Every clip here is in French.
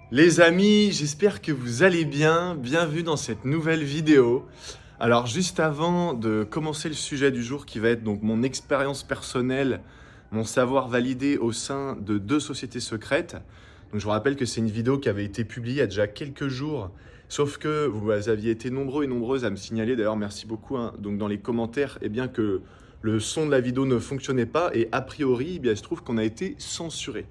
Les amis, j'espère que vous allez bien. Bienvenue dans cette nouvelle vidéo. Alors juste avant de commencer le sujet du jour qui va être donc mon expérience personnelle, mon savoir validé au sein de 2 sociétés secrètes. Donc je vous rappelle que c'est une vidéo qui avait été publiée il y a déjà quelques jours, sauf que vous aviez été nombreux et nombreuses à me signaler, d'ailleurs merci beaucoup, hein, donc dans les commentaires, eh bien que le son de la vidéo ne fonctionnait pas et a priori, eh bien, il se trouve qu'on a été censuré.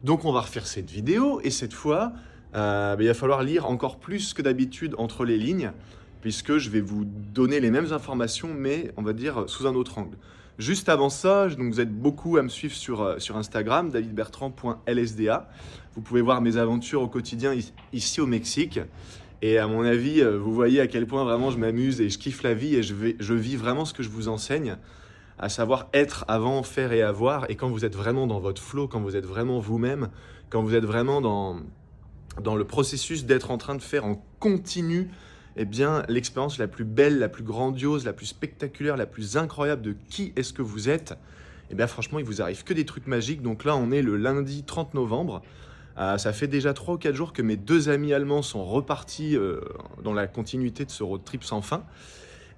Donc on va refaire cette vidéo et cette fois, il va falloir lire encore plus que d'habitude entre les lignes puisque je vais vous donner les mêmes informations mais on va dire sous un autre angle. Juste avant ça, donc vous êtes beaucoup à me suivre sur Instagram, davidbertrand.lsda. Vous pouvez voir mes aventures au quotidien ici au Mexique. Et à mon avis, vous voyez à quel point vraiment je m'amuse et je kiffe la vie et je vis vraiment ce que je vous enseigne, à savoir être avant, faire et avoir. Et quand vous êtes vraiment dans votre flow, quand vous êtes vraiment vous-même, quand vous êtes vraiment dans le processus d'être en train de faire en continu, eh bien, l'expérience la plus belle, la plus grandiose, la plus spectaculaire, la plus incroyable de qui est-ce que vous êtes, eh bien, franchement, il vous arrive que des trucs magiques. Donc là, on est le lundi 30 novembre. Ça fait déjà 3 ou 4 jours que mes 2 amis allemands sont repartis dans la continuité de ce road trip sans fin.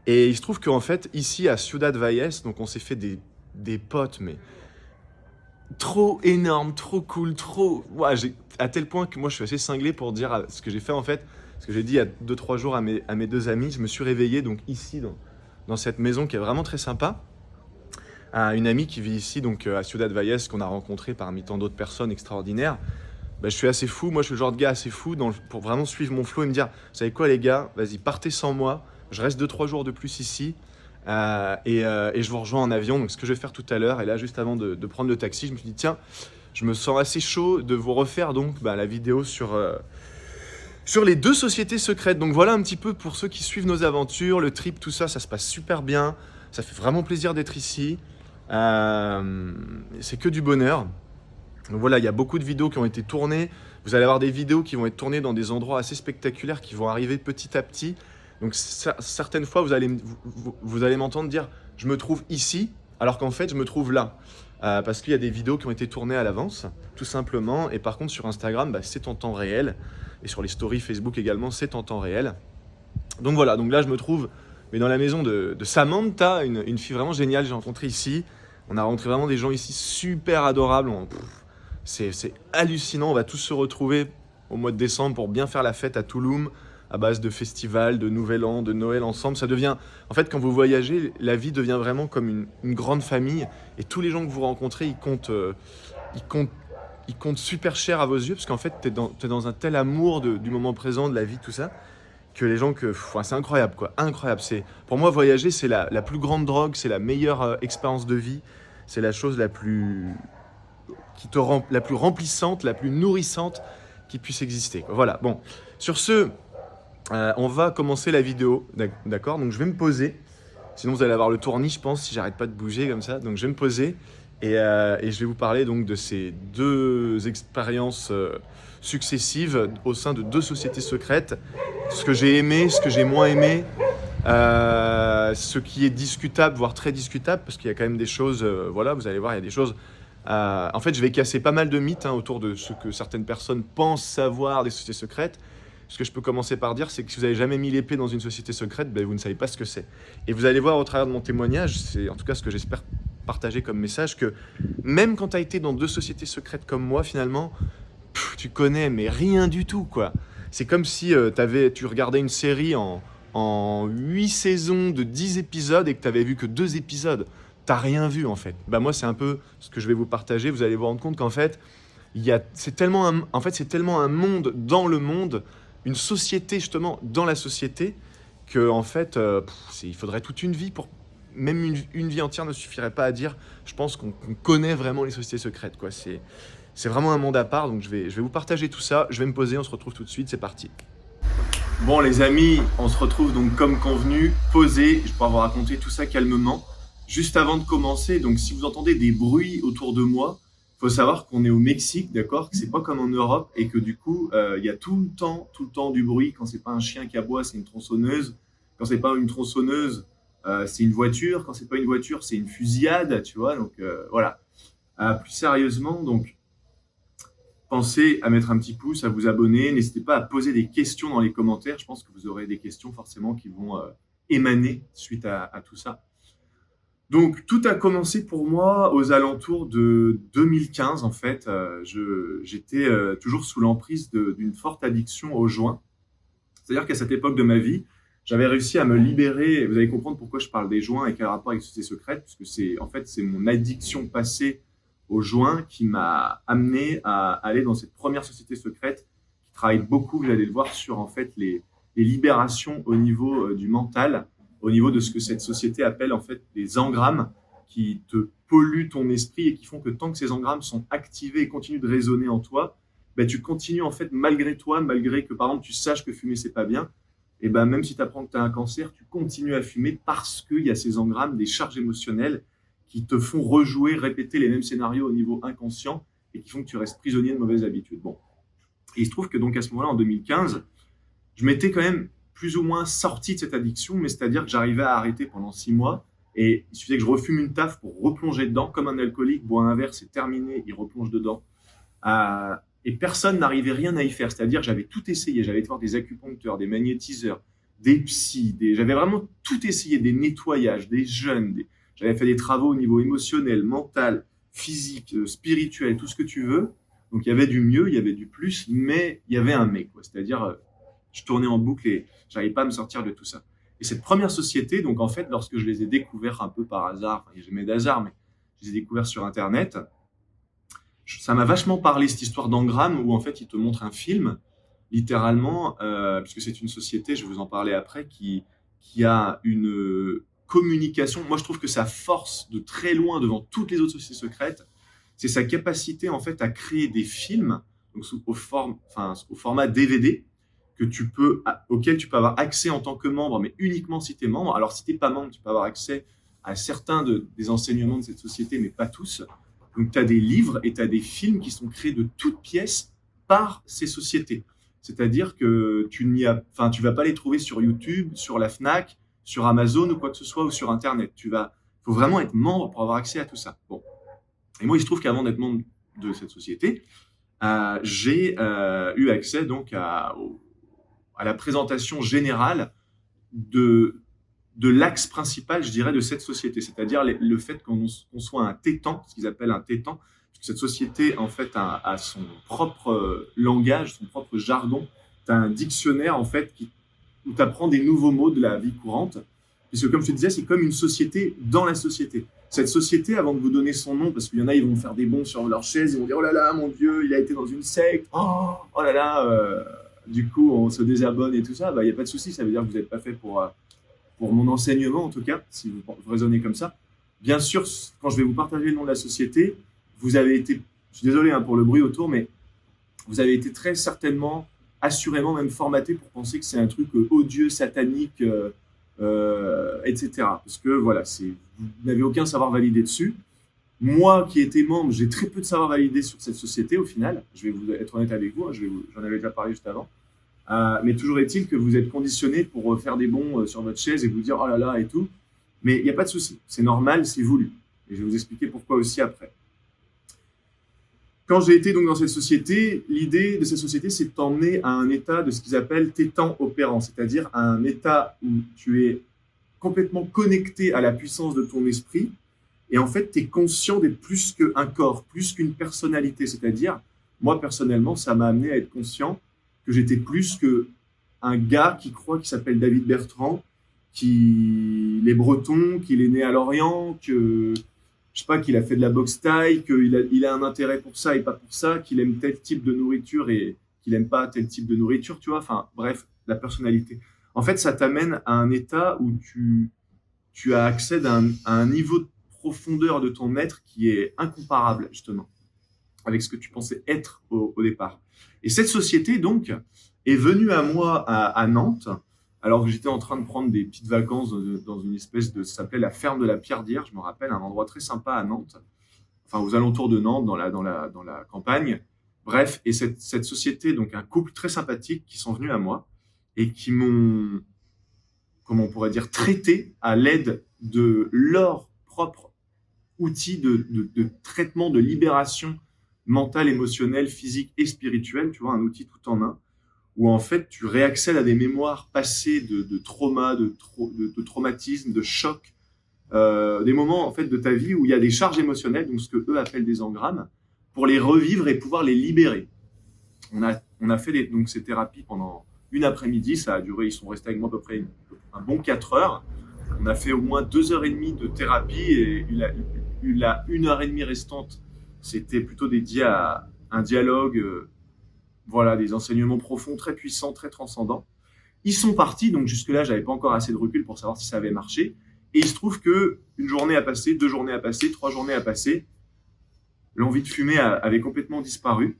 Et il se trouve qu'en fait, ici à Ciudad Valles, donc on s'est fait des potes, mais trop énorme, trop cool, trop... Ouais, à tel point que moi je suis assez cinglé pour dire ce que j'ai fait en fait. Ce que j'ai dit il y a 2-3 jours à mes 2 amis. Je me suis réveillé donc ici dans cette maison qui est vraiment très sympa. À une amie qui vit ici donc à Ciudad Valles qu'on a rencontré parmi tant d'autres personnes extraordinaires. Bah, je suis assez fou, moi je suis le genre de gars assez fou pour vraiment suivre mon flow et me dire, vous savez quoi les gars, vas-y partez sans moi, je reste 2-3 jours de plus ici. Et je vous rejoins en avion, donc ce que je vais faire tout à l'heure. Et là, juste avant de prendre le taxi, je me suis dit, tiens, je me sens assez chaud de vous refaire donc la vidéo sur les 2 sociétés secrètes. Donc voilà un petit peu pour ceux qui suivent nos aventures, le trip, tout ça, ça se passe super bien. Ça fait vraiment plaisir d'être ici. C'est que du bonheur. Donc voilà, il y a beaucoup de vidéos qui ont été tournées. Vous allez avoir des vidéos qui vont être tournées dans des endroits assez spectaculaires qui vont arriver petit à petit. Donc certaines fois, vous allez m'entendre dire « je me trouve ici », alors qu'en fait, je me trouve là. Parce qu'il y a des vidéos qui ont été tournées à l'avance, tout simplement. Et par contre, sur Instagram, c'est en temps réel. Et sur les stories Facebook également, c'est en temps réel. Donc voilà, donc là, je me trouve dans la maison de Samantha, une fille vraiment géniale que j'ai rencontrée ici. On a rencontré vraiment des gens ici super adorables. C'est hallucinant, on va tous se retrouver au mois de décembre pour bien faire la fête à Tulum, à base de festivals, de Nouvel An, de Noël ensemble. Ça devient, en fait, quand vous voyagez, la vie devient vraiment comme une grande famille. Et tous les gens que vous rencontrez, ils comptent, ils comptent super cher à vos yeux, parce qu'en fait, t'es dans un tel amour du moment présent, de la vie, tout ça, que les gens c'est incroyable, quoi. Incroyable. Pour moi, voyager, c'est la plus grande drogue, c'est la meilleure expérience de vie. C'est la chose qui te rend la plus remplissante, la plus nourrissante qui puisse exister, quoi. Voilà, bon. Sur ce, on va commencer la vidéo, d'accord? Donc je vais me poser, sinon vous allez avoir le tournis, je pense, si j'arrête pas de bouger comme ça. Donc je vais me poser et je vais vous parler donc de ces 2 expériences successives au sein de 2 sociétés secrètes. Ce que j'ai aimé, ce que j'ai moins aimé, ce qui est discutable, voire très discutable, parce qu'il y a quand même des choses, voilà, vous allez voir, il y a des choses... en fait, je vais casser pas mal de mythes autour de ce que certaines personnes pensent savoir des sociétés secrètes. Ce que je peux commencer par dire, c'est que si vous n'avez jamais mis l'épée dans une société secrète, vous ne savez pas ce que c'est. Et vous allez voir au travers de mon témoignage, c'est en tout cas ce que j'espère partager comme message, que même quand tu as été dans 2 sociétés secrètes comme moi, finalement, tu connais, mais rien du tout, quoi. C'est comme si tu regardais une série en 8 saisons de 10 épisodes et que tu avais vu que 2 épisodes. T'as rien vu, en fait. Moi, c'est un peu ce que je vais vous partager. Vous allez vous rendre compte qu'en fait, c'est tellement un monde dans le monde, une société justement dans la société, que en fait, il faudrait toute une vie pour... Même une vie entière ne suffirait pas à dire, je pense qu'on connaît vraiment les sociétés secrètes, quoi. C'est vraiment un monde à part, donc je vais vous partager tout ça. Je vais me poser, on se retrouve tout de suite, c'est parti. Bon les amis, on se retrouve donc comme convenu, posé, je pourrais vous raconter tout ça calmement. Juste avant de commencer, donc si vous entendez des bruits autour de moi, faut savoir qu'on est au Mexique, d'accord, que c'est pas comme en Europe et que du coup, il y a tout le temps du bruit. Quand c'est pas un chien qui aboie, c'est une tronçonneuse. Quand c'est pas une tronçonneuse, c'est une voiture. Quand c'est pas une voiture, c'est une fusillade, tu vois. Donc voilà. Plus sérieusement, donc pensez à mettre un petit pouce, à vous abonner. N'hésitez pas à poser des questions dans les commentaires. Je pense que vous aurez des questions forcément qui vont émaner suite à tout ça. Donc, tout a commencé pour moi aux alentours de 2015, en fait. J'étais toujours sous l'emprise d'une forte addiction au joint. C'est-à-dire qu'à cette époque de ma vie, j'avais réussi à me libérer. Vous allez comprendre pourquoi je parle des joints et quel rapport avec Société Secrète, parce que c'est mon addiction passée aux joints qui m'a amené à aller dans cette première société secrète qui travaille beaucoup, vous allez le voir, sur en fait les libérations au niveau du mental, au niveau de ce que cette société appelle en fait des engrammes qui te polluent ton esprit et qui font que tant que ces engrammes sont activés et continuent de résonner en toi, ben, tu continues en fait malgré toi, malgré que par exemple tu saches que fumer c'est pas bien, et ben même si tu apprends que tu as un cancer, tu continues à fumer parce qu'il y a ces engrammes, des charges émotionnelles qui te font rejouer, répéter les mêmes scénarios au niveau inconscient et qui font que tu restes prisonnier de mauvaises habitudes. Bon. Et il se trouve que donc à ce moment-là, en 2015, je m'étais quand même plus ou moins sorti de cette addiction, mais c'est-à-dire que j'arrivais à arrêter pendant 6 mois et il suffisait que je refume une taf pour replonger dedans, comme un alcoolique boit un verre, c'est terminé, il replonge dedans. Et personne n'arrivait rien à y faire, c'est-à-dire que j'avais tout essayé, j'avais été voir des acupuncteurs, des magnétiseurs, des psys, j'avais vraiment tout essayé, des nettoyages, des jeûnes, j'avais fait des travaux au niveau émotionnel, mental, physique, spirituel, tout ce que tu veux. Donc il y avait du mieux, il y avait du plus, mais il y avait un mais, quoi. C'est-à-dire, je tournais en boucle et j'arrivais pas à me sortir de tout ça. Et cette première société, donc en fait, lorsque je les ai découverts un peu par hasard, enfin, j'ai jamais d'hasard, mais je les ai découverts sur Internet, ça m'a vachement parlé, cette histoire d'engramme, où en fait, ils te montrent un film, littéralement, puisque c'est une société, je vais vous en parler après, qui a une communication. Moi, je trouve que sa force de très loin devant toutes les autres sociétés secrètes, c'est sa capacité en fait à créer des films donc au format DVD auquel tu peux avoir accès en tant que membre, mais uniquement si tu es membre. Alors, si tu n'es pas membre, tu peux avoir accès à certains des enseignements de cette société, mais pas tous. Donc, tu as des livres et tu as des films qui sont créés de toutes pièces par ces sociétés. C'est-à-dire que tu vas pas les trouver sur YouTube, sur la Fnac, sur Amazon ou quoi que ce soit, ou sur Internet. Faut vraiment être membre pour avoir accès à tout ça. Bon. Et moi, il se trouve qu'avant d'être membre de cette société, j'ai eu accès donc à la présentation générale de l'axe principal, je dirais, de cette société. C'est-à-dire le fait qu'on soit un tétan, ce qu'ils appellent un tétan. Parce que cette société, en fait, a son propre langage, son propre jargon. Tu as un dictionnaire, en fait, où tu apprends des nouveaux mots de la vie courante. Puisque, comme je te disais, c'est comme une société dans la société. Cette société, avant de vous donner son nom, parce qu'il y en a, ils vont faire des bonds sur leur chaise, ils vont dire « Oh là là, mon Dieu, il a été dans une secte. Oh là là, du coup, on se désabonne et tout ça. » Il n'y a pas de souci, ça veut dire que vous n'êtes pas fait pour mon enseignement, en tout cas, si vous raisonnez comme ça. Bien sûr, quand je vais vous partager le nom de la société, vous avez été, je suis désolé pour le bruit autour, mais vous avez été très certainement, assurément même formaté pour penser que c'est un truc odieux, satanique, etc. Parce que voilà, vous n'avez aucun savoir validé dessus. Moi qui étais membre, j'ai très peu de savoir validé sur cette société au final. Je vais vous être honnête avec vous, j'en avais déjà parlé juste avant. Mais toujours est-il que vous êtes conditionné pour faire des bonds sur votre chaise et vous dire oh là là et tout. Mais il n'y a pas de souci, c'est normal, c'est voulu. Et je vais vous expliquer pourquoi aussi après. Quand j'ai été donc dans cette société, l'idée de cette société, c'est de t'emmener à un état de ce qu'ils appellent tétan opérant, c'est-à-dire à un état où tu es complètement connecté à la puissance de ton esprit et en fait, tu es conscient d'être plus qu'un corps, plus qu'une personnalité. C'est-à-dire, moi personnellement, ça m'a amené à être conscient que j'étais plus qu'un gars qui croit qu'il s'appelle David Bertrand, qu'il est breton, qu'il est né à Lorient, que je sais pas, qu'il a fait de la boxe thaï, qu'il a un intérêt pour ça et pas pour ça, qu'il aime tel type de nourriture et qu'il aime pas tel type de nourriture, tu vois. Enfin, bref, la personnalité. En fait, ça t'amène à un état où tu as accès à un niveau de profondeur de ton être qui est incomparable, justement, avec ce que tu pensais être au départ. Et cette société, donc, est venue à moi à Nantes, alors que j'étais en train de prendre des petites vacances dans une espèce ça s'appelait la ferme de la Pierre-d'Hier, je me rappelle, un endroit très sympa à Nantes, enfin aux alentours de Nantes, dans la campagne. Bref, et cette société, donc un couple très sympathique qui sont venus à moi et qui m'ont, comment on pourrait dire, traité à l'aide de leur propre outil de traitement, de libération mental, émotionnel, physique et spirituel, tu vois, un outil tout en un, où en fait tu réaccèdes à des mémoires passées de trauma, de traumatisme, de choc, des moments en fait de ta vie où il y a des charges émotionnelles, donc ce que eux appellent des engrammes, pour les revivre et pouvoir les libérer. On a fait donc ces thérapies pendant une après-midi, ça a duré, ils sont restés avec moi à peu près un bon 4 heures. On a fait au moins 2 heures et demie de thérapie et la 1 heure et demie restante, c'était plutôt dédié à un dialogue, voilà, des enseignements profonds, très puissants, très transcendants. Ils sont partis, donc jusque-là, j'avais pas encore assez de recul pour savoir si ça avait marché. Et il se trouve que une journée a passé, 2 journées a passé, 3 journées a passé. L'envie de fumer avait complètement disparu.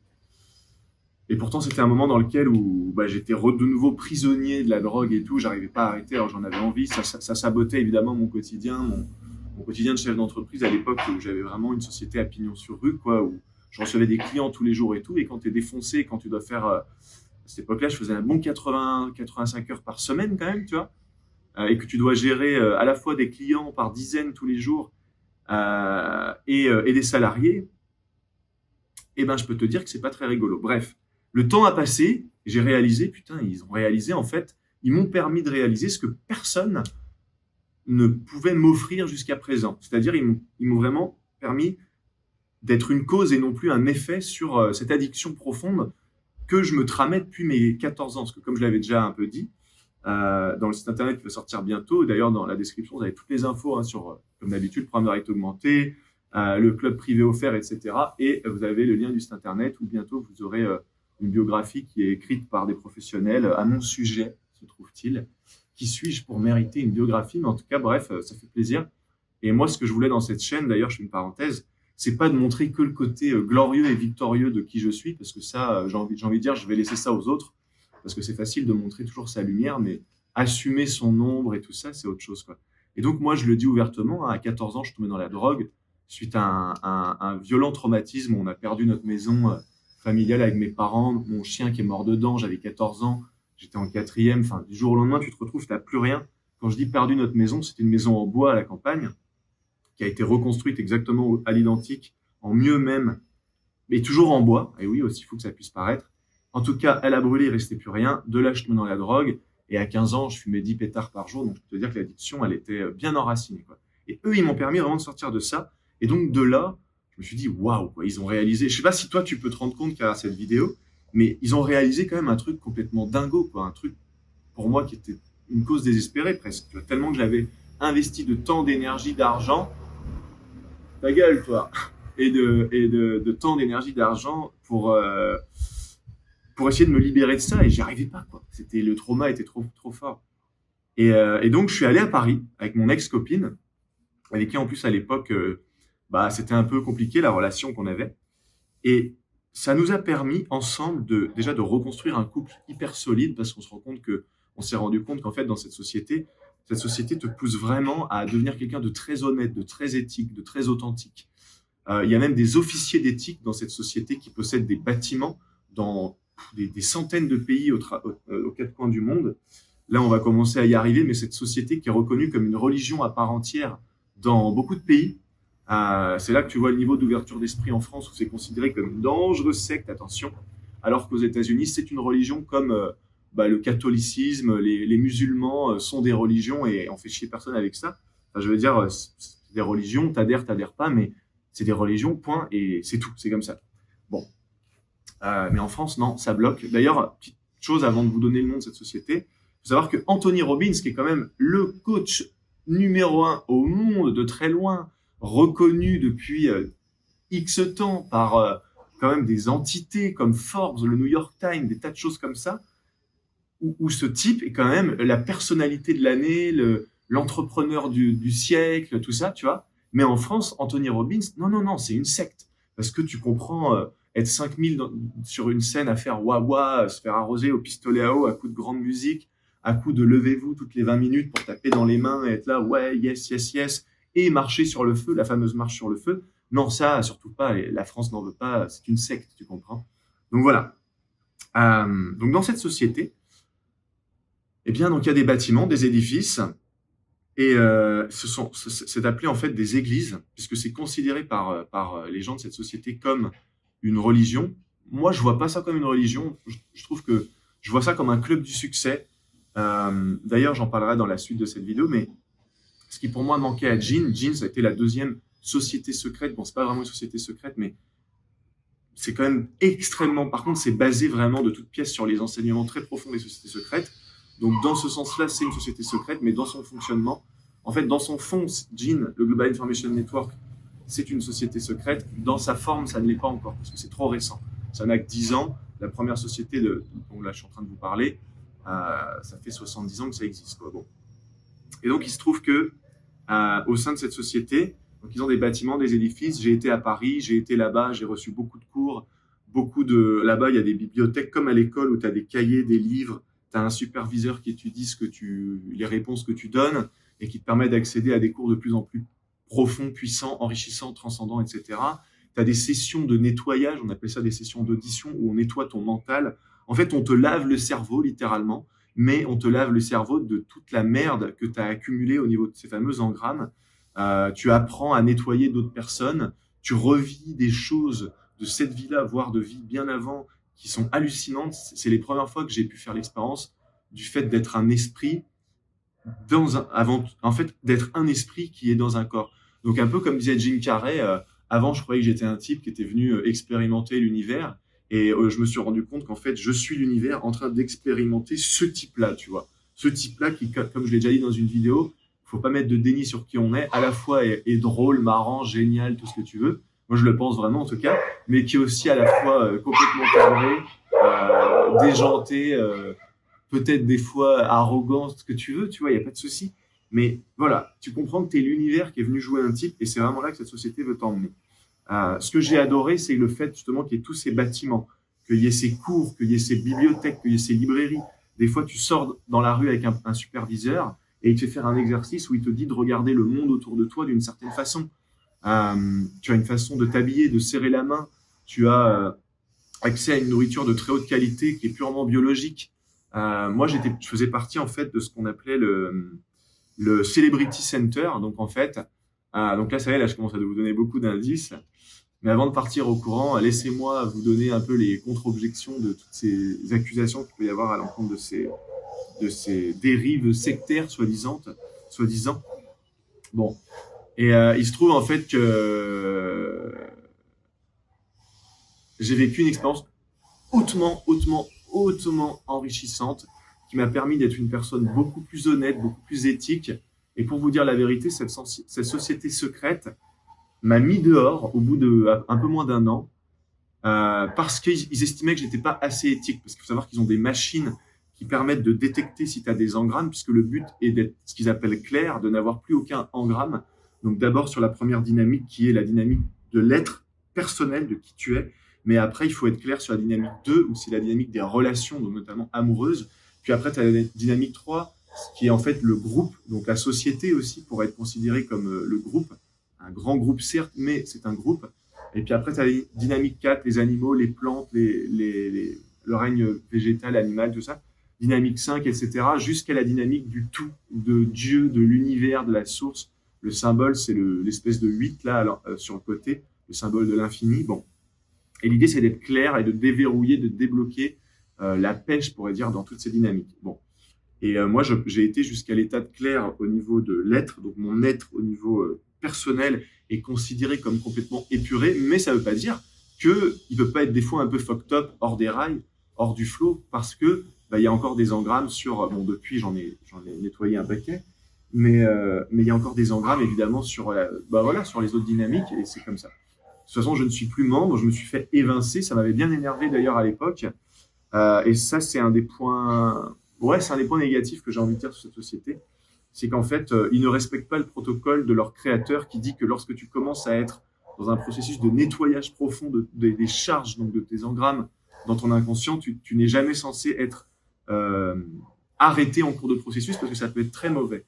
Et pourtant, c'était un moment dans lequel où j'étais de nouveau prisonnier de la drogue et tout. J'arrivais pas à arrêter, alors j'en avais envie. Ça sabotait évidemment mon quotidien, mon quotidien de chef d'entreprise à l'époque où j'avais vraiment une société à pignon sur rue, quoi, où je recevais des clients tous les jours et tout. Et quand tu es défoncé, quand tu dois faire... à cette époque-là, je faisais un bon 85 heures par semaine quand même, tu vois. Et que tu dois gérer à la fois des clients par dizaines tous les jours et des salariés, eh ben, je peux te dire que c'est pas très rigolo. Bref, le temps a passé, j'ai réalisé, putain, ils ont réalisé en fait, ils m'ont permis de réaliser ce que personne ne pouvait m'offrir jusqu'à présent. C'est-à-dire, ils m'ont vraiment permis d'être une cause et non plus un effet sur cette addiction profonde que je me tramais depuis mes 14 ans. Parce que comme je l'avais déjà un peu dit, dans le site internet qui va sortir bientôt, d'ailleurs dans la description, vous avez toutes les infos hein, sur, comme d'habitude, le programme de réalité augmentée, le club privé offert, etc. Et vous avez le lien du site internet où bientôt vous aurez une biographie qui est écrite par des professionnels à mon sujet, se trouve-t-il. Qui suis-je pour mériter une biographie? Mais en tout cas, bref, ça fait plaisir. Et moi, ce que je voulais dans cette chaîne, d'ailleurs, je fais une parenthèse, c'est pas de montrer que le côté glorieux et victorieux de qui je suis, parce que ça, j'ai envie de dire, je vais laisser ça aux autres, parce que c'est facile de montrer toujours sa lumière, mais assumer son ombre et tout ça, c'est autre chose, quoi. Et donc, moi, je le dis ouvertement, hein, à 14 ans, je suis tombé dans la drogue, suite à un violent traumatisme. On a perdu notre maison familiale avec mes parents, mon chien qui est mort dedans, j'avais 14 ans, j'étais en 4e, enfin, du jour au lendemain, tu te retrouves, tu n'as plus rien. Quand je dis perdu notre maison, c'était une maison en bois à la campagne, qui a été reconstruite exactement à l'identique, en mieux même, mais toujours en bois. Et oui, aussi, il faut que ça puisse paraître. En tout cas, elle a brûlé, il restait plus rien. De là, je tombais dans la drogue. Et à 15 ans, je fumais 10 pétards par jour. Donc, je peux te dire que l'addiction, elle était bien enracinée, quoi. Et eux, ils m'ont permis vraiment de sortir de ça. Et donc, de là, je me suis dit, waouh, quoi, ils ont réalisé. Je sais pas si toi, tu peux te rendre compte qu'à cette vidéo, mais ils ont réalisé quand même un truc complètement dingo, quoi. Un truc, pour moi, qui était une cause désespérée presque. Tu vois, tellement que j'avais investi de temps, d'énergie, d'argent. Ta gueule, toi. Et de temps, d'énergie, d'argent pour essayer de me libérer de ça. Et j'y arrivais pas, quoi. Le trauma était trop fort. Et donc, je suis allé à Paris avec mon ex-copine, avec qui, en plus, à l'époque, c'était un peu compliqué, la relation qu'on avait. Et ça nous a permis, ensemble, déjà de reconstruire un couple hyper solide, parce qu'on s'est rendu compte qu'en fait, dans cette société te pousse vraiment à devenir quelqu'un de très honnête, de très éthique, de très authentique. Il y a même des officiers d'éthique dans cette société qui possèdent des bâtiments dans des centaines de pays aux 4 coins du monde. Là, on va commencer à y arriver, mais cette société qui est reconnue comme une religion à part entière dans beaucoup de pays, c'est là que tu vois le niveau d'ouverture d'esprit en France, où c'est considéré comme une dangereuse secte, attention, alors qu'aux États-Unis, c'est une religion comme le catholicisme, les musulmans sont des religions et on fait chier personne avec ça. Enfin, je veux dire, c'est des religions, t'adhères pas, mais c'est des religions, point, et c'est tout, c'est comme ça. Bon. Mais en France, non, ça bloque. D'ailleurs, petite chose avant de vous donner le nom de cette société, il faut savoir que Anthony Robbins, qui est quand même le coach numéro 1 au monde, de très loin, reconnu depuis X temps par quand même des entités comme Forbes, le New York Times, des tas de choses comme ça, où ce type est quand même la personnalité de l'année, l'entrepreneur du siècle, tout ça, tu vois. Mais en France, Anthony Robbins, non, c'est une secte. Parce que tu comprends, être 5000 sur une scène à faire wah-wah, se faire arroser au pistolet à eau à coups de grande musique, à coups de levez-vous toutes les 20 minutes pour taper dans les mains et être là, ouais, yes, yes, yes, et marcher sur le feu, la fameuse marche sur le feu. Non, ça, surtout pas, la France n'en veut pas, c'est une secte, tu comprends. Donc voilà. Donc dans cette société, eh bien, donc il y a des bâtiments, des édifices, et c'est appelé en fait des églises, puisque c'est considéré par les gens de cette société comme une religion. Moi, je vois pas ça comme une religion. Je trouve que je vois ça comme un club du succès. D'ailleurs, j'en parlerai dans la suite de cette vidéo, mais ce qui pour moi manquait à Gin, ça a été la deuxième société secrète. Bon, c'est pas vraiment une société secrète, mais c'est quand même extrêmement. Par contre, c'est basé vraiment de toutes pièces sur les enseignements très profonds des sociétés secrètes. Donc, dans ce sens-là, c'est une société secrète, mais dans son fonctionnement, en fait, dans son fond, Gin, le Global Information Network, c'est une société secrète. Dans sa forme, ça ne l'est pas encore, parce que c'est trop récent. Ça n'a que 10 ans. La première société dont là, je suis en train de vous parler, ça fait 70 ans que ça existe, quoi. Bon. Et donc, il se trouve que au sein de cette société, donc ils ont des bâtiments, des édifices. J'ai été à Paris, j'ai été là-bas, j'ai reçu beaucoup de cours, Là-bas, il y a des bibliothèques comme à l'école où tu as des cahiers, des livres. Tu as un superviseur qui étudie les réponses que tu donnes et qui te permet d'accéder à des cours de plus en plus profonds, puissants, enrichissants, transcendants, etc. Tu as des sessions de nettoyage, on appelle ça des sessions d'audition, où on nettoie ton mental. En fait, on te lave le cerveau, littéralement, mais on te lave le cerveau de toute la merde que tu as accumulée au niveau de ces fameux engrammes. Tu apprends à nettoyer d'autres personnes, tu revis des choses de cette vie-là, voire de vie bien avant, qui sont hallucinantes. C'est les premières fois que j'ai pu faire l'expérience du fait d'être un esprit en fait, d'être un esprit qui est dans un corps. Donc un peu comme disait Jim Carrey, avant je croyais que j'étais un type qui était venu expérimenter l'univers, et je me suis rendu compte qu'en fait je suis l'univers en train d'expérimenter ce type-là, tu vois. Ce type-là qui, comme je l'ai déjà dit dans une vidéo, faut pas mettre de déni sur qui on est, à la fois est drôle, marrant, génial, tout ce que tu veux. Moi je le pense vraiment en tout cas, mais qui est aussi à la fois complètement cadré, déjanté, peut-être des fois arrogant, ce que tu veux, tu vois, il n'y a pas de souci. Mais voilà, tu comprends que tu es l'univers qui est venu jouer un type, et c'est vraiment là que cette société veut t'emmener. Ce que j'ai adoré, c'est le fait justement qu'il y ait tous ces bâtiments, qu'il y ait ces cours, qu'il y ait ces bibliothèques, qu'il y ait ces librairies. Des fois, tu sors dans la rue avec un superviseur et il te fait faire un exercice où il te dit de regarder le monde autour de toi d'une certaine façon. Tu as une façon de t'habiller, de serrer la main. Tu as accès à une nourriture de très haute qualité qui est purement biologique. Moi, je faisais partie en fait de ce qu'on appelait le Celebrity Center. Donc en fait, donc là, ça y est, là, je commence à vous donner beaucoup d'indices. Mais avant de partir au courant, laissez-moi vous donner un peu les contre-objections de toutes ces accusations qu'il peut y avoir à l'encontre de ces dérives sectaires soi-disant. Bon. Et il se trouve en fait que j'ai vécu une expérience hautement enrichissante qui m'a permis d'être une personne beaucoup plus honnête, beaucoup plus éthique. Et pour vous dire la vérité, cette société secrète m'a mis dehors au bout de un peu moins d'un an parce qu'ils estimaient que j'étais pas assez éthique. Parce qu'il faut savoir qu'ils ont des machines qui permettent de détecter si tu as des engrammes, puisque le but est d'être ce qu'ils appellent clair, de n'avoir plus aucun engramme. Donc d'abord sur la première dynamique qui est la dynamique de l'être personnel, de qui tu es. Mais après, il faut être clair sur la dynamique 2, où c'est la dynamique des relations, donc notamment amoureuses. Puis après, tu as la dynamique 3, qui est en fait le groupe, donc la société aussi, pour être considéré comme le groupe. Un grand groupe, certes, mais c'est un groupe. Et puis après, tu as la dynamique 4, les animaux, les plantes, le règne végétal, animal, tout ça. Dynamique 5, etc., jusqu'à la dynamique du tout, de Dieu, de l'univers, de la source. Le symbole, c'est l'espèce de 8, là, alors, sur le côté, le symbole de l'infini. Bon. Et l'idée, c'est d'être clair et de déverrouiller, de débloquer la paix, je pourrais dire, dans toutes ces dynamiques. Bon. Et moi, j'ai été jusqu'à l'état de clair au niveau de l'être, donc mon être au niveau personnel est considéré comme complètement épuré, mais ça ne veut pas dire qu'il ne peut pas être des fois un peu fucked up, hors des rails, hors du flow, parce que il y a encore des engrammes sur... Bon, depuis, j'en ai nettoyé un paquet, mais il y a encore des engrammes, évidemment, sur les autres dynamiques, et c'est comme ça. De toute façon, je ne suis plus membre, je me suis fait évincer, ça m'avait bien énervé d'ailleurs à l'époque, et ça, c'est un des points... Ouais, c'est un des points négatifs que j'ai envie de dire sur cette société, c'est qu'en fait, ils ne respectent pas le protocole de leur créateur qui dit que lorsque tu commences à être dans un processus de nettoyage profond des charges, donc de tes engrammes dans ton inconscient, tu n'es jamais censé être arrêté en cours de processus parce que ça peut être très mauvais.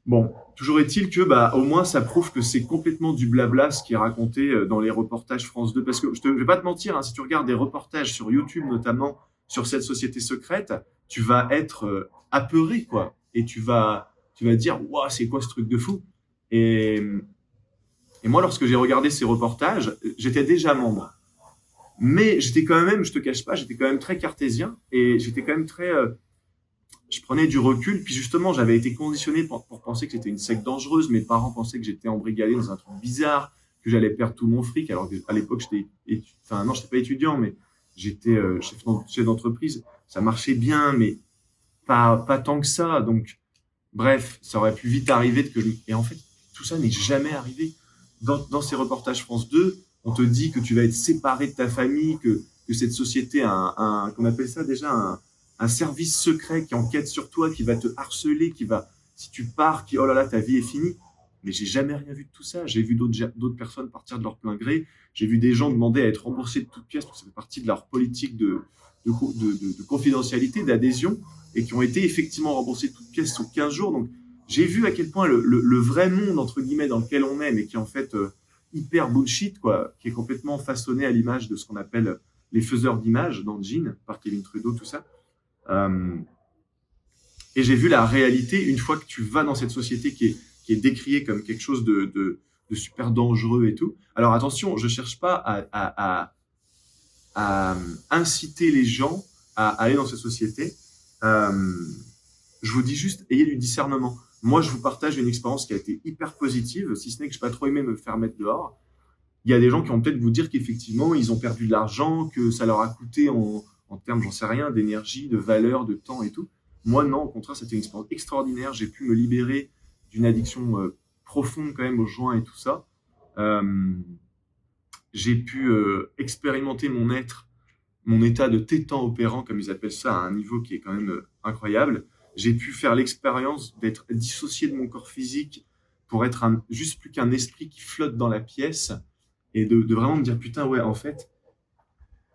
Bon, toujours est-il que au moins ça prouve que c'est complètement du blabla ce qui est raconté dans les reportages France 2. Parce que je vais pas te mentir, hein, si tu regardes des reportages sur YouTube notamment sur cette société secrète, tu vas être apeuré, quoi. Et tu vas dire, waouh, c'est quoi ce truc de fou? Et Et moi, lorsque j'ai regardé ces reportages, j'étais déjà membre. Mais j'étais quand même, je te cache pas, j'étais quand même très cartésien et j'étais quand même très, je prenais du recul. Puis justement, j'avais été conditionné pour penser que c'était une secte dangereuse. Mes parents pensaient que j'étais embrigadé dans un truc bizarre, que j'allais perdre tout mon fric. Alors qu'à l'époque, enfin non, j'étais pas étudiant, mais j'étais chef d'entreprise. Ça marchait bien, mais pas tant que ça. Donc, bref, ça aurait pu vite arriver et en fait, tout ça n'est jamais arrivé. Dans ces reportages France 2, on te dit que tu vas être séparé de ta famille, que cette société a qu'on appelle ça déjà un service secret qui enquête sur toi, qui va te harceler, si tu pars, oh là là, ta vie est finie. Mais j'ai jamais rien vu de tout ça. J'ai vu d'autres personnes partir de leur plein gré. J'ai vu des gens demander à être remboursés de toutes pièces parce que ça fait partie de leur politique de confidentialité, d'adhésion, et qui ont été effectivement remboursés de toutes pièces sous 15 jours. Donc, j'ai vu à quel point le vrai monde, entre guillemets, dans lequel on est, mais qui est en fait hyper bullshit, quoi, qui est complètement façonné à l'image de ce qu'on appelle les faiseurs d'images dans Jean, par Kevin Trudeau, tout ça. Et j'ai vu la réalité une fois que tu vas dans cette société qui est décriée comme quelque chose de super dangereux et tout. Alors attention, je cherche pas à inciter les gens à aller dans cette société. Je vous dis juste, ayez du discernement. Moi, je vous partage une expérience qui a été hyper positive, si ce n'est que je n'ai pas trop aimé me faire mettre dehors. Il y a des gens qui vont peut-être vous dire qu'effectivement, ils ont perdu de l'argent, que ça leur a coûté en termes, j'en sais rien, d'énergie, de valeur, de temps et tout. Moi, non, au contraire, c'était une expérience extraordinaire. J'ai pu me libérer d'une addiction profonde quand même au joint et tout ça. J'ai pu expérimenter mon état de tétan opérant, comme ils appellent ça, à un niveau qui est quand même incroyable. J'ai pu faire l'expérience d'être dissocié de mon corps physique pour être juste plus qu'un esprit qui flotte dans la pièce et de vraiment me dire, putain, ouais, en fait,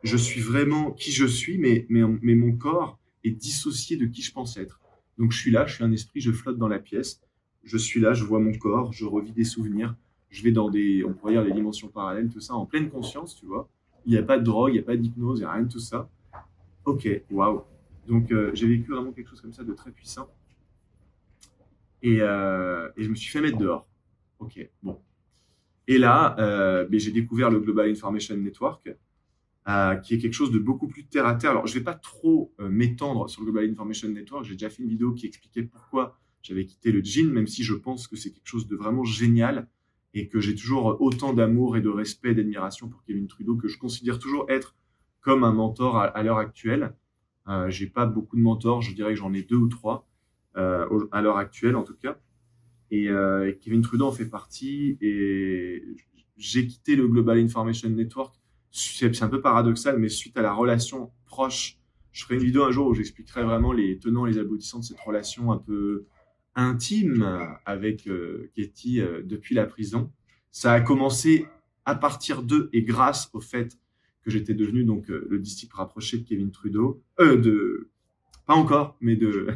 je suis vraiment qui je suis, mais mon corps est dissocié de qui je pense être. Donc je suis là, je suis un esprit, je flotte dans la pièce, je suis là, je vois mon corps, je revis des souvenirs, je vais dans on pourrait dire, les dimensions parallèles, tout ça en pleine conscience, tu vois. Il n'y a pas de drogue, il n'y a pas d'hypnose, il n'y a rien de tout ça. Ok, waouh. Donc j'ai vécu vraiment quelque chose comme ça de très puissant. Et je me suis fait mettre dehors. Ok, bon. Et là, j'ai découvert le Global Information Network, qui est quelque chose de beaucoup plus terre à terre. Alors, je ne vais pas trop m'étendre sur le Global Information Network. J'ai déjà fait une vidéo qui expliquait pourquoi j'avais quitté le Jean, même si je pense que c'est quelque chose de vraiment génial et que j'ai toujours autant d'amour et de respect et d'admiration pour Kevin Trudeau, que je considère toujours être comme un mentor à l'heure actuelle. J'ai pas beaucoup de mentors, je dirais que j'en ai 2 ou 3 à l'heure actuelle en tout cas. Et Kevin Trudeau en fait partie. Et j'ai quitté le Global Information Network. C'est un peu paradoxal, mais suite à la relation proche, je ferai une vidéo un jour où j'expliquerai vraiment les tenants et les aboutissants de cette relation un peu intime avec Katie depuis la prison. Ça a commencé à partir d'eux et grâce au fait que j'étais devenu donc le disciple rapproché de Kevin Trudeau, pas encore, mais de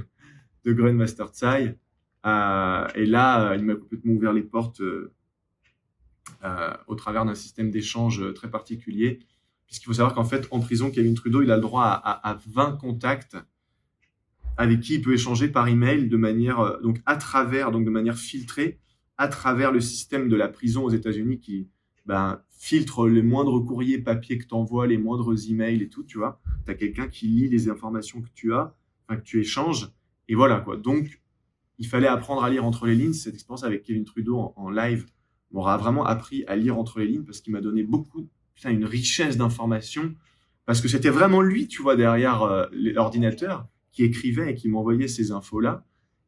Grandmaster Tsai. Et là, il m'a complètement ouvert les portes au travers d'un système d'échange très particulier, puisqu'il faut savoir qu'en fait, en prison, Kevin Trudeau, il a le droit à 20 contacts avec qui il peut échanger par email de manière, de manière filtrée, à travers le système de la prison aux États-Unis qui filtre les moindres courriers papier que tu envoies, les moindres emails et tout, tu vois. Tu as quelqu'un qui lit les informations que tu as, que tu échanges, et voilà, quoi. Donc, il fallait apprendre à lire entre les lignes. Cette expérience avec Kevin Trudeau en live m'aura vraiment appris à lire entre les lignes parce qu'il m'a donné une richesse d'informations, parce que c'était vraiment lui, tu vois, derrière l'ordinateur qui écrivait et qui m'envoyait ces infos-là.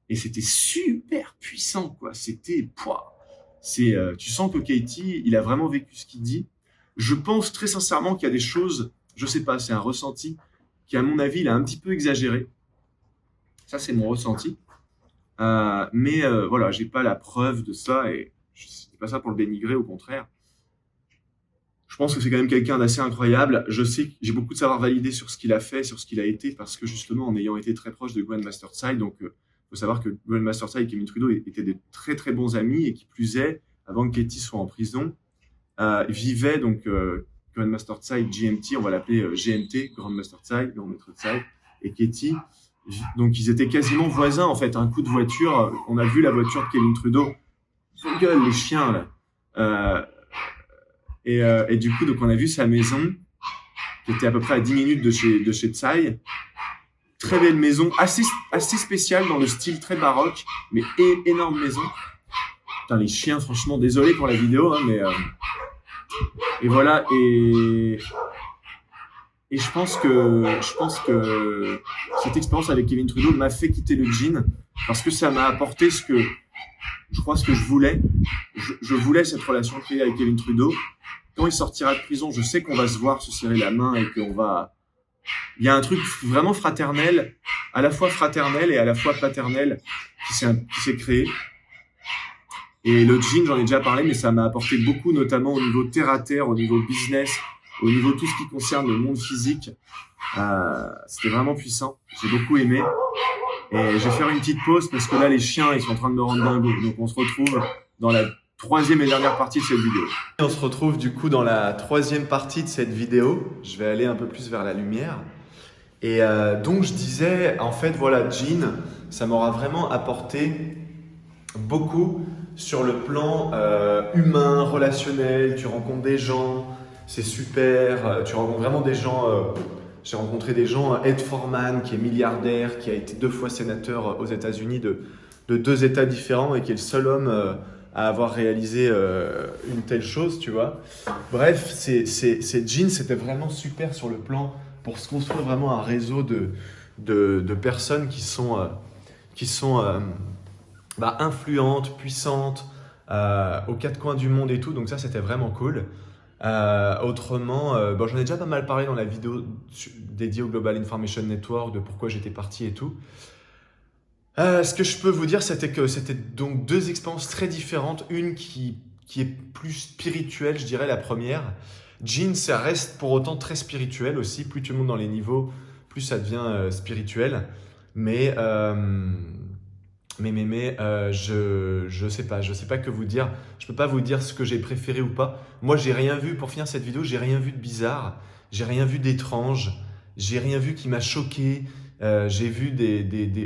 Et c'était super puissant, quoi. C'était, tu sens que Katie, il a vraiment vécu ce qu'il dit. Je pense très sincèrement qu'il y a des choses, je sais pas, c'est un ressenti qui, à mon avis, il a un petit peu exagéré. Ça, c'est mon ressenti. Mais voilà, j'ai pas la preuve de ça et je dis pas ça pour le dénigrer, au contraire. Je pense que c'est quand même quelqu'un d'assez incroyable. Je sais que j'ai beaucoup de savoir validé sur ce qu'il a fait, sur ce qu'il a été, parce que justement, en ayant été très proche de Grandmaster Tsai, donc faut savoir que Grandmaster Tsai et Kevin Trudeau étaient des très très bons amis et qui plus est, avant que Katie soit en prison, vivaient donc Grandmaster Tsai, GMT, on va l'appeler GMT, Grandmaster Tsai, Grandmaster Tsai, et Katie. Donc ils étaient quasiment voisins en fait. Un coup de voiture, on a vu la voiture de Kevin Trudeau. Gueule les chiens là. Euh, et du coup, donc on a vu sa maison, qui était à peu près à 10 minutes de chez Tsai. Très belle maison, assez spéciale dans le style très baroque, mais énorme maison. Putain, les chiens, franchement, désolé pour la vidéo, hein, mais et voilà. Et je pense que cette expérience avec Kevin Trudeau m'a fait quitter le gin parce que ça m'a apporté je crois ce que je voulais. Je voulais cette relation créée avec Kevin Trudeau. Quand il sortira de prison, je sais qu'on va se voir, se serrer la main et qu'on va. Il y a un truc vraiment fraternel, à la fois fraternel et à la fois paternel qui s'est créé. Et le gin, j'en ai déjà parlé, mais ça m'a apporté beaucoup, notamment au niveau terre à terre, au niveau business, au niveau tout ce qui concerne le monde physique. C'était vraiment puissant. J'ai beaucoup aimé. Et je vais faire une petite pause parce que là, les chiens, ils sont en train de me rendre dingo. Donc, on se retrouve dans la troisième et dernière partie de cette vidéo. On se retrouve du coup dans la troisième partie de cette vidéo. Je vais aller un peu plus vers la lumière. Et donc je disais, en fait, voilà, Gin, ça m'aura vraiment apporté beaucoup sur le plan humain, relationnel. Tu rencontres des gens, c'est super. Tu rencontres vraiment des gens. J'ai rencontré des gens, Ed Forman, qui est milliardaire, qui a été 2 fois sénateur aux États-Unis de 2 États différents et qui est le seul homme à avoir réalisé une telle chose, tu vois. Bref, ces jeans, c'était vraiment super sur le plan pour se construire vraiment un réseau de personnes qui sont influentes, puissantes, aux 4 coins du monde et tout. Donc ça, c'était vraiment cool. Autrement, bon, j'en ai déjà pas mal parlé dans la vidéo dédiée au Global Information Network, de pourquoi j'étais parti et tout. Ce que je peux vous dire, c'était que c'était donc 2 expériences très différentes. Une qui est plus spirituelle, je dirais, la première. Jean, ça reste pour autant très spirituel aussi. Plus tu montes dans les niveaux, plus ça devient spirituel. Mais, je sais pas que vous dire. Je peux pas vous dire ce que j'ai préféré ou pas. Moi, j'ai rien vu, pour finir cette vidéo, j'ai rien vu de bizarre. J'ai rien vu d'étrange. J'ai rien vu qui m'a choqué. J'ai vu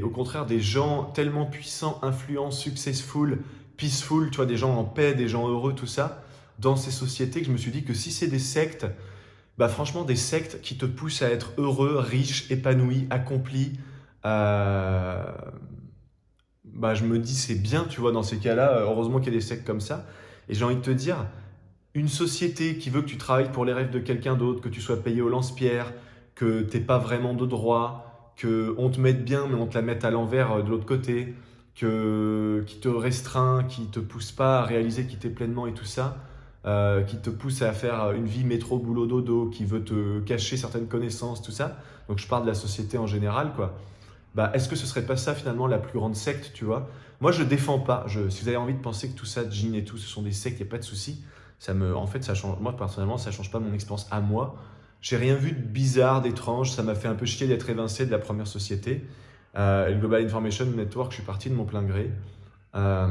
au contraire des gens tellement puissants, influents, successful, peaceful, tu vois, des gens en paix, des gens heureux, tout ça, dans ces sociétés que je me suis dit que si c'est des sectes, bah franchement des sectes qui te poussent à être heureux, riche, épanoui, accompli, euh, bah je me dis c'est bien, tu vois, dans ces cas-là, heureusement qu'il y a des sectes comme ça. Et j'ai envie de te dire, une société qui veut que tu travailles pour les rêves de quelqu'un d'autre, que tu sois payé au lance-pierre, que tu n'aies pas vraiment de droits, qu'on te mette bien mais on te la mette à l'envers de l'autre côté, qui te restreint, qui te pousse pas à réaliser qui t'es pleinement et tout ça, qui te pousse à faire une vie métro boulot dodo, qui veut te cacher certaines connaissances, tout ça. Donc je parle de la société en général, quoi. Bah, est-ce que ce serait pas ça finalement la plus grande secte, tu vois? Moi je défends pas. Si vous avez envie de penser que tout ça, djinn et tout, ce sont des sectes, il n'y a pas de souci. En fait, ça change. Moi personnellement, ça change pas mon expérience à moi. J'ai rien vu de bizarre, d'étrange. Ça m'a fait un peu chier d'être évincé de la première société. Le Global Information Network, je suis parti de mon plein gré. Euh,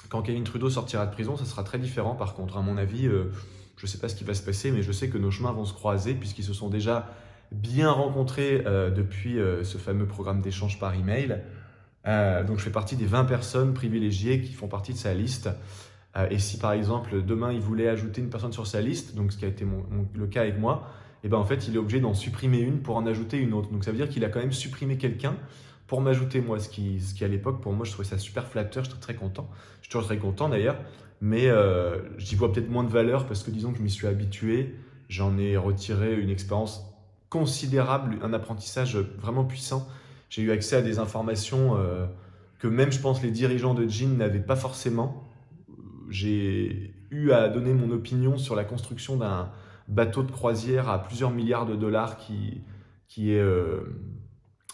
Quand Kevin Trudeau sortira de prison, ça sera très différent par contre. À mon avis, je ne sais pas ce qui va se passer, mais je sais que nos chemins vont se croiser puisqu'ils se sont déjà bien rencontrés depuis ce fameux programme d'échange par email. Donc je fais partie des 20 personnes privilégiées qui font partie de sa liste. Et si par exemple demain il voulait ajouter une personne sur sa liste, donc ce qui a été le cas avec moi, et ben en fait il est obligé d'en supprimer une pour en ajouter une autre. Donc ça veut dire qu'il a quand même supprimé quelqu'un pour m'ajouter moi, ce qui à l'époque pour moi je trouvais ça super flatteur, j'étais très content. Je suis toujours très content d'ailleurs, mais j'y vois peut-être moins de valeur parce que disons que je m'y suis habitué, j'en ai retiré une expérience considérable, un apprentissage vraiment puissant. J'ai eu accès à des informations que même je pense les dirigeants de Gin n'avaient pas forcément. J'ai eu à donner mon opinion sur la construction d'un bateau de croisière à plusieurs milliards de dollars qui est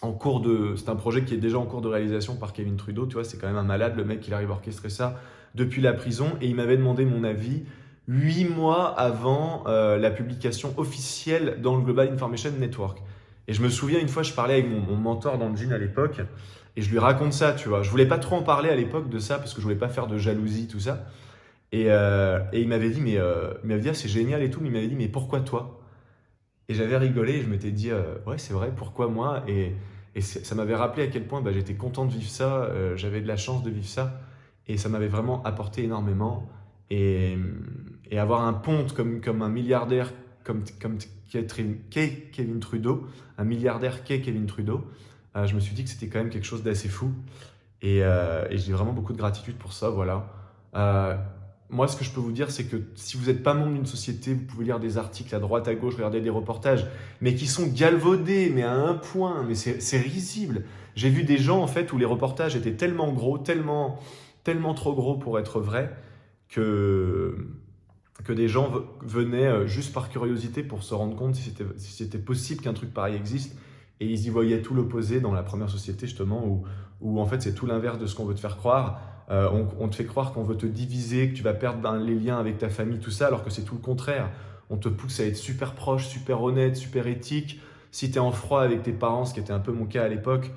en cours de. C'est un projet qui est déjà en cours de réalisation par Kevin Trudeau. Tu vois, c'est quand même un malade, le mec, il arrive à orchestrer ça depuis la prison. Et il m'avait demandé mon avis 8 mois avant la publication officielle dans le Global Information Network. Et je me souviens, une fois, je parlais avec mon mentor dans le gym à l'époque. Et je lui raconte ça, tu vois. Je voulais pas trop en parler à l'époque de ça parce que je voulais pas faire de jalousie, tout ça. Et il m'avait dit, il m'avait dit, ah, c'est génial et tout, mais il m'avait dit, mais pourquoi toi? Et j'avais rigolé et je m'étais dit, ouais, c'est vrai, pourquoi moi? Et ça m'avait rappelé à quel point bah, j'étais content de vivre ça, j'avais de la chance de vivre ça, et ça m'avait vraiment apporté énormément. et, et avoir un ponte comme un milliardaire qu'est Kevin Trudeau, un milliardaire qu'est Kevin Trudeau, je me suis dit que c'était quand même quelque chose d'assez fou. Et j'ai vraiment beaucoup de gratitude pour ça, voilà. Moi, ce que je peux vous dire, c'est que si vous n'êtes pas membre d'une société, vous pouvez lire des articles à droite, à gauche, regarder des reportages, mais qui sont galvaudés, mais à un point, mais c'est risible. J'ai vu des gens, en fait, où les reportages étaient tellement gros, tellement trop gros pour être vrais, que des gens venaient juste par curiosité pour se rendre compte si c'était possible qu'un truc pareil existe. Et ils y voyaient tout l'opposé dans la première société, justement, où en fait c'est tout l'inverse de ce qu'on veut te faire croire. On te fait croire qu'on veut te diviser, que tu vas perdre les liens avec ta famille, tout ça, alors que c'est tout le contraire. On te pousse à être super proche, super honnête, super éthique. Si tu es en froid avec tes parents, ce qui était un peu mon cas à l'époque,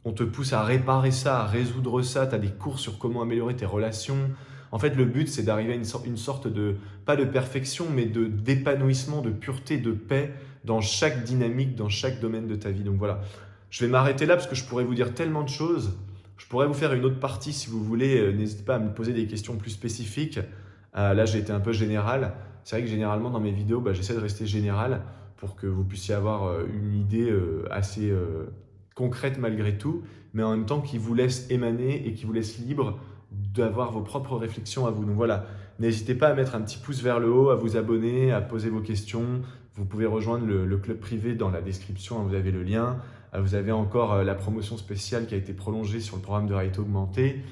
on te pousse à réparer ça, à résoudre ça. Tu as des cours sur comment améliorer tes relations. En fait, le but, c'est d'arriver à une sorte de, pas de perfection, mais d'épanouissement, de pureté, de paix dans chaque dynamique, dans chaque domaine de ta vie. Donc voilà, je vais m'arrêter là parce que je pourrais vous dire tellement de choses. Je pourrais vous faire une autre partie si vous voulez. N'hésitez pas à me poser des questions plus spécifiques. Là, j'ai été un peu général. C'est vrai que généralement, dans mes vidéos, j'essaie de rester général pour que vous puissiez avoir une idée assez concrète malgré tout, mais en même temps qui vous laisse émaner et qui vous laisse libre d'avoir vos propres réflexions à vous. Donc voilà, n'hésitez pas à mettre un petit pouce vers le haut, à vous abonner, à poser vos questions. Vous pouvez rejoindre le club privé dans la description, vous avez le lien. Vous avez encore la promotion spéciale qui a été prolongée sur le programme de réalité augmentée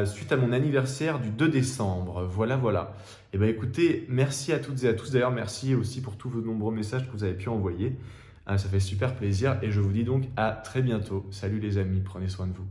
suite à mon anniversaire du 2 décembre. Voilà. Et bien écoutez, merci à toutes et à tous. D'ailleurs, merci aussi pour tous vos nombreux messages que vous avez pu envoyer. Ça fait super plaisir et je vous dis donc à très bientôt. Salut les amis, prenez soin de vous.